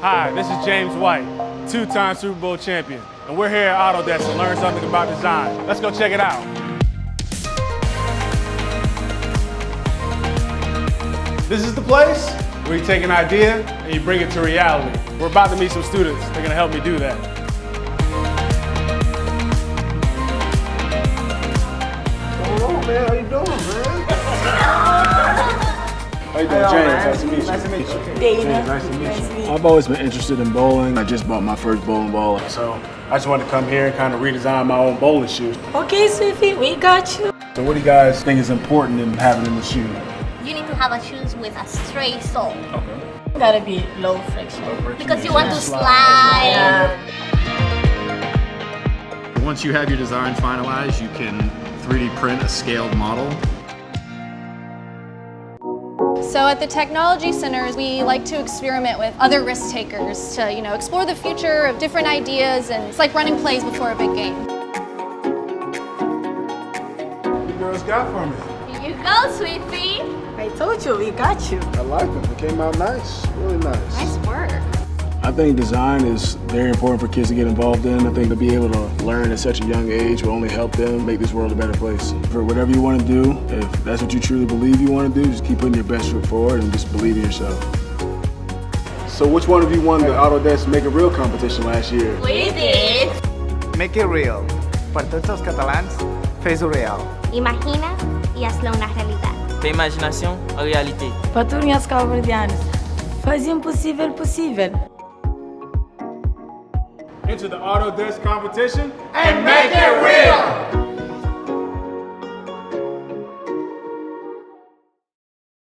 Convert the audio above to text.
Hi, this is James White, two-time Super Bowl champion, and we're here at Autodesk to learn something about design. Let's go check it out. This is the place where you take an idea and you bring it to reality. We're about to meet some students. They're gonna help me do that. What's going on, man? How you doing, man? How you doing, James? Nice to meet you. Nice to meet you. Dana. Nice to meet you. I've always been interested in bowling. I just bought my first bowling ball. So I just wanted to come here and kind of redesign my own bowling shoes. Okay, Swiffy, we got you. So what do you guys think is important in having in the shoe? You need to have a shoes with a straight sole. Okay. Gotta be low friction. Because you want to slide. Once you have your design finalized, you can 3D print a scaled model. So at the Technology Centers, we like to experiment with other risk takers to, explore the future of different ideas, and it's like running plays before a big game. What you girls got for me? Here you go, Sweetie. I told you, we got you. I like it. It came out nice. Really nice. Nice work. I think design is very important for kids to get involved in. I think to be able to learn at such a young age will only help them make this world a better place. For whatever you want to do, if that's what you truly believe you want to do, just keep putting your best foot forward and just believe in yourself. So which one of you won the Autodesk Make It Real competition last year? We did. Make it real. Per tots els catalans, fes-ho real. Imagina y hazlo una realidad. Da imaginação à realidade. Para turminhas calverdianas, faz o impossível possível. Enter the Autodesk competition And make it real!